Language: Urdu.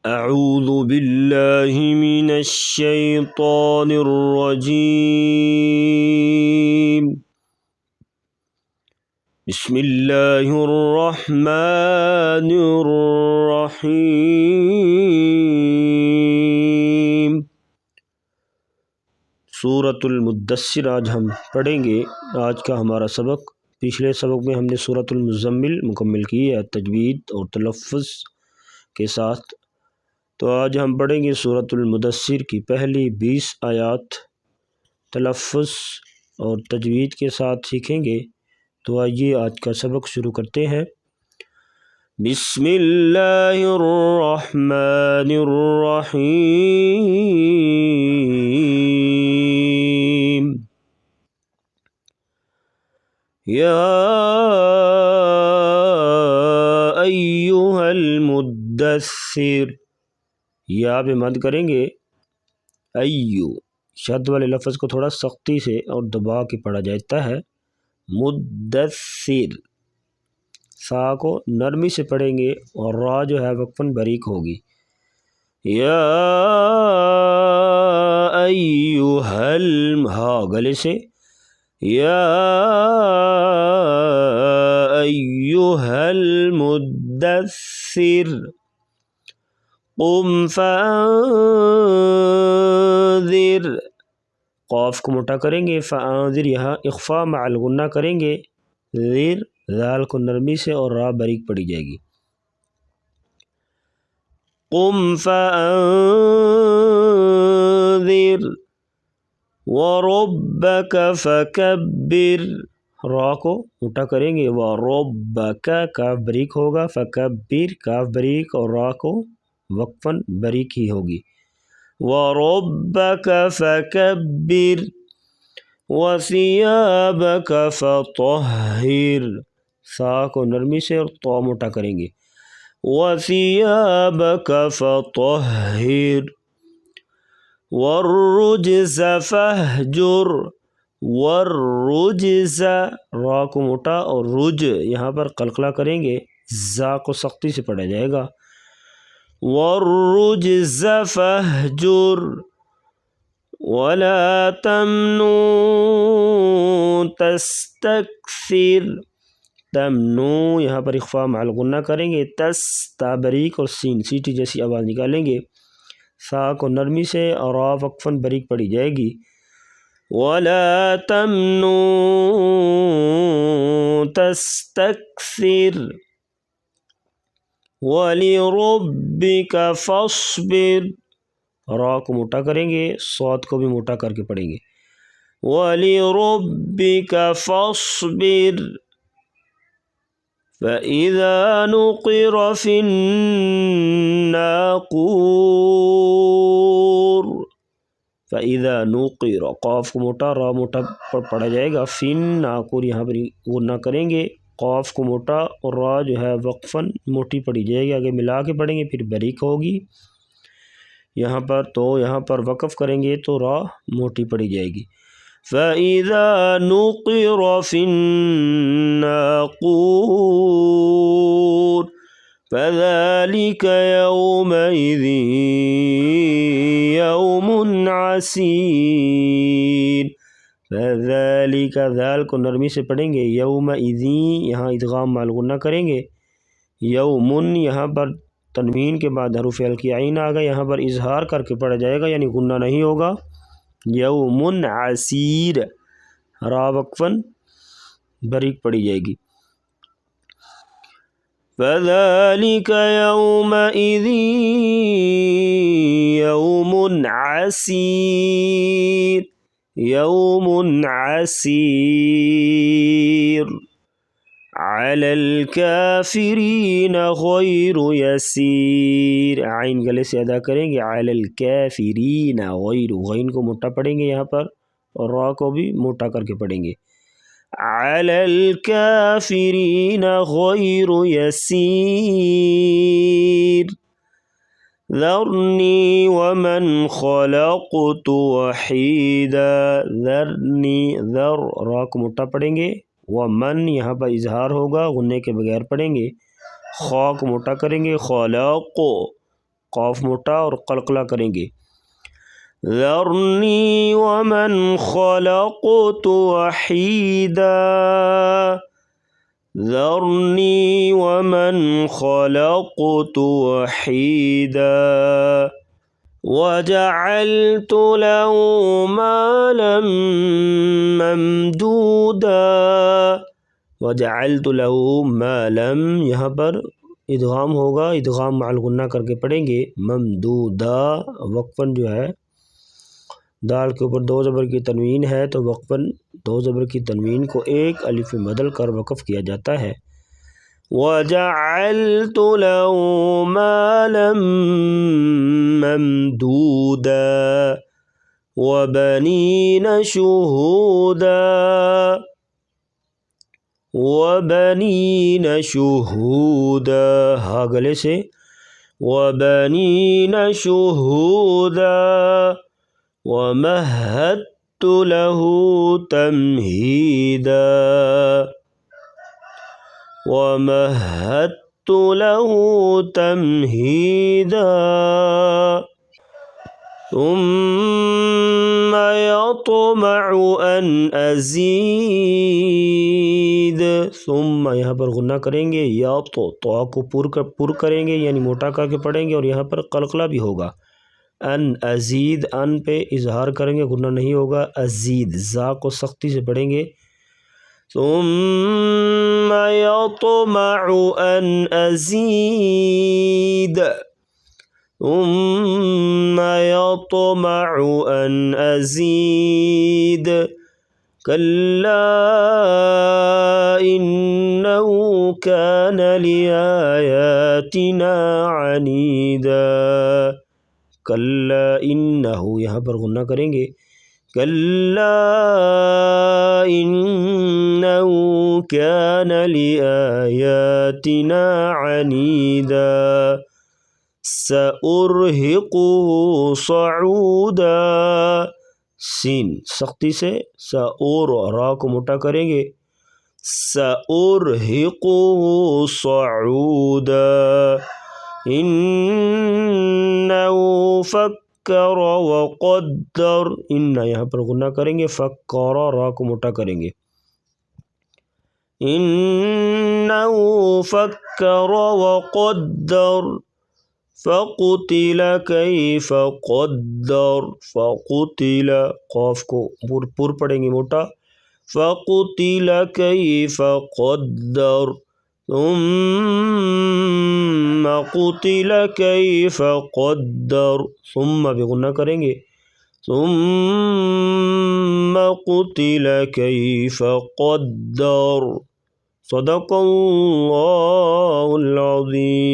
أعوذ بالله من الشيطان الرجيم بسم الله الرحمن الرحيم سورۃ المدثر آج ہم پڑھیں گے۔ آج کا ہمارا سبق، پچھلے سبق میں ہم نے سورۃ المزمل مکمل کی ہے تجوید اور تلفظ کے ساتھ، تو آج ہم پڑھیں گے سورۃ المدثر کی پہلی 20 آیات تلفظ اور تجوید کے ساتھ سیکھیں گے۔ تو آئیے آج کا سبق شروع کرتے ہیں۔ بسم اللہ الرحمن الرحیم یا ایھا المدثر، یا پہ مد کریں گے ایو، شد والے لفظ کو تھوڑا سختی سے اور دبا کے پڑھا جاتا ہے۔ مدثر، سا کو نرمی سے پڑھیں گے اور را جو ہے وقفاً باریک ہوگی۔ یا ایھا ہا گلے سے، یا ایھا المدثر قم فانذر، قاف کو موٹا کریں گے، فانذر یہاں اخفا مع الغنہ کریں گے، ذر ذال کو نرمی سے اور را باریک پڑی جائے گی۔ قم فانذر وربک فکبر، را کو موٹا کریں گے، وربک کاف باریک ہوگا، فکبر کاف باریک اور را کو وقفاً باریک ہی ہوگی۔ وَرَبَّكَ فَكَبِّرْ وَثِيَابَكَ فَطَهِّرْ، سا کو نرمی سے اور طا موٹا کریں گے، وَثِيَابَكَ فَطَهِّرْ وَالرُّجْزَ فَاهْجُرْ، وَالرُّجْزَ را کو موٹا اور رج یہاں پر قلقلہ کریں گے، زا کو سختی سے پڑھا جائے گا۔ وَالرُّجْزَ فَاهْجُرْ وَلَا تَمْنُن تَسْتَكْثِرْ، تمنو یہاں پر اخفا مع الغنہ کریں گے، تس تا باریک اور سین سیٹی جیسی آواز نکالیں گے، سا کو نرمی سے اور را وقفاً باریک پڑی جائے گی۔ وَلَا تَمْنُن تَسْتَكْثِرْ وَلِرَبِّكَ فَاصْبِرْ، را کو موٹا کریں گے، صاد کو بھی موٹا کر کے پڑھیں گے، وَلِرَبِّكَ فَاصْبِرْ فَإِذَا نُقِرَ فِي النَّاقُورِ، فَإِذَا نُقِرَ قاف کو موٹا را موٹا پڑھا جائے گا، فی الناقور یہاں پر غنہ کریں گے، قاف کو موٹا اور را جو ہے وقفاً موٹی پڑھی جائے گی، آگے ملا کے پڑھیں گے پھر باریک ہوگی یہاں پر، تو یہاں پر وقف کریں گے تو را موٹی پڑھی جائے گی۔ فَإِذَا نُقِرَ فِي النَّاقُورِ فَذَلِكَ يَوْمَئِذٍ يَوْمٌ عَسِيرٌ، فَذَلِكَ ذال کو نرمی سے پڑھیں گے، یومئذ یہاں ادغام مع الغنہ کریں گے، یومن یہاں پر تنوین کے بعد حروف ہلکی عین آ گئے، یہاں پر اظہار کر کے پڑھا جائے گا، یعنی غنہ نہیں ہوگا، یومن عسیر، را وقفاً باریک پڑی جائے گی۔ فَذَلِكَ يَوْمَئِذٍ يَوْمٌ عَسِيرٌ، يَوْمٌ عَسِيرٌ عَلَى الْكَافِرِينَ غَيْرُ يَسِيرٌ، عین گلے سے ادا کریں گے، عَلَى الْكَافِرِينَ غَيْرُ، غین کو موٹا پڑھیں گے یہاں پر اور را کو بھی موٹا کر کے پڑھیں گے، عَلَى الْكَافِرِينَ غَيْرُ يَسِيرٌ ذَرْنِي وَمَنْ خَلَقْتُ وَحِيدًا، ذرنی ذر را کو موٹا پڑھیں گے، ومن یہاں پر اظہار ہوگا، غنے کے بغیر پڑھیں گے، خا کو موٹا کریں گے، خلق قاف موٹا اور قلقلہ کریں گے. ذرنی ومن خلقت وحیدا، ذرنی ومن خلقت وحیدا وجعلت له مالا ممدودا. وجعلت له مالا، یہاں پر ادغام ہوگا، ادغام مع الغنہ کر کے پڑھیں گے. ممدودا وقفاً جو ہے دال کے اوپر دو زبر کی تنوین ہے تو وقفاً دو زبر کی تنوین کو ایک الف میں بدل کر وقف کیا جاتا ہے. وَجَعَلْتُ لَهُ مَالًا مَمْدُودًا وَبَنِينَ شُهُودًا، وَبَنِينَ شُهُودًا، ہاں گلے سے، وَبَنِينَ شُهُودًا وَمَهَّدتُّ لَهُ تَمْهِيدًا، وَمَهَّدتُّ لَهُ تَمْهِيدًا. ثُمَّ يَطْمَعُ أَنْ أَزِيدَ. ثم یہاں پر غنہ کریں گے، یا تو کو پر کریں گے یعنی موٹا کر کے پڑھیں گے، اور یہاں پر قلقلہ بھی ہوگا. ان ازید، ان پہ اظہار کریں گے، غنہ نہیں ہوگا. ازید، زا کو سختی سے پڑھیں گے. ثم يطمع أن أزيد، ثم يطمع أن أزيد كلا إنه كان لآياتنا عنيدا. کلا انہ، یہاں پر غنہ کریں گے. کلا انہ کان لآیاتنا عنیدا سأرہقہ صعودا. سین سختی سے، را کو موٹا کریں گے. سأرہقہ صعودا انہ فکر وقدر. انہ یہاں پر غنہ کریں گے، فکر، را کو موٹا کریں گے. انہ فکر وقدر فقتل کیف قدر. فقتل، قاف کو پر پڑیں گے موٹا. فقتل کیف قدر ثم قتل کیف قدر. ثم بھی غنہ کریں گے. ثم قتل کیف قدر. صدق اللہ العظیم.